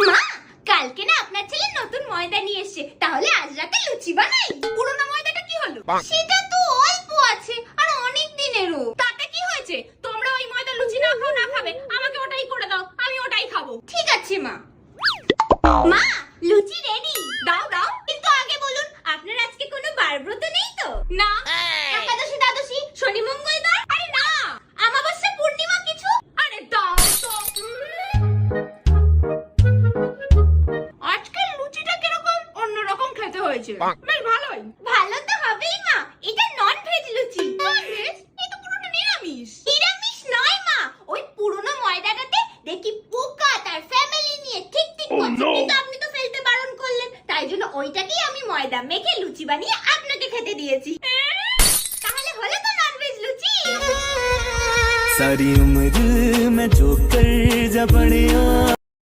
মা, কালকে না আপনার ছেলে নতুন ময়দা নিয়ে এসেছে, তাহলে আজ রাতে লুচি বানাই। পুরোনো ময়দাটা কি হলো? সেটা তো অল্প আছে আর অনেক দিনেরও। তাতে কি হয়েছে? তোমরা ওই ময়দা লুচি না খাও না খাবে, আমাকে ওটাই করে দাও, আমি ওটাই খাবো। ঠিক আছে মা। মা, লুচি রেডি। দাও দাও, কিন্তু আগে বলুন আপনার আজকে কোনো বারব্রত নেই তো? না। একাদশী, দ্বাদশী, শনি, মঙ্গলবার? আরে না। অমাবস্যা, পূর্ণিমা কিছু? আরে দাও তো। আজকে লুচিটা কিরকম অন্যরকম খেতে হয়েছে। বেশ ভালোই। ভালো তো হবেই মা, এটা নন ভেজ লুচি। Non veg? এই তো পুরোটা নিরামিষ। নিরামিষ নয় মা, ওই পুরনো ময়দাটাতে দেখি পোকা তার ফ্যামিলি নিয়ে ঠিক করছে, কিন্তু আপনি তো ফেলতে বারণ করলেন, তাই জন্য ওইটাকেই আমি ময়দা মেখে লুচি বানিয়ে আপনাকে খেতে দিয়েছি। তাহলে হলো তো নন ভেজ লুচি। सारी उम्र मैं जो कर जा पड़िया।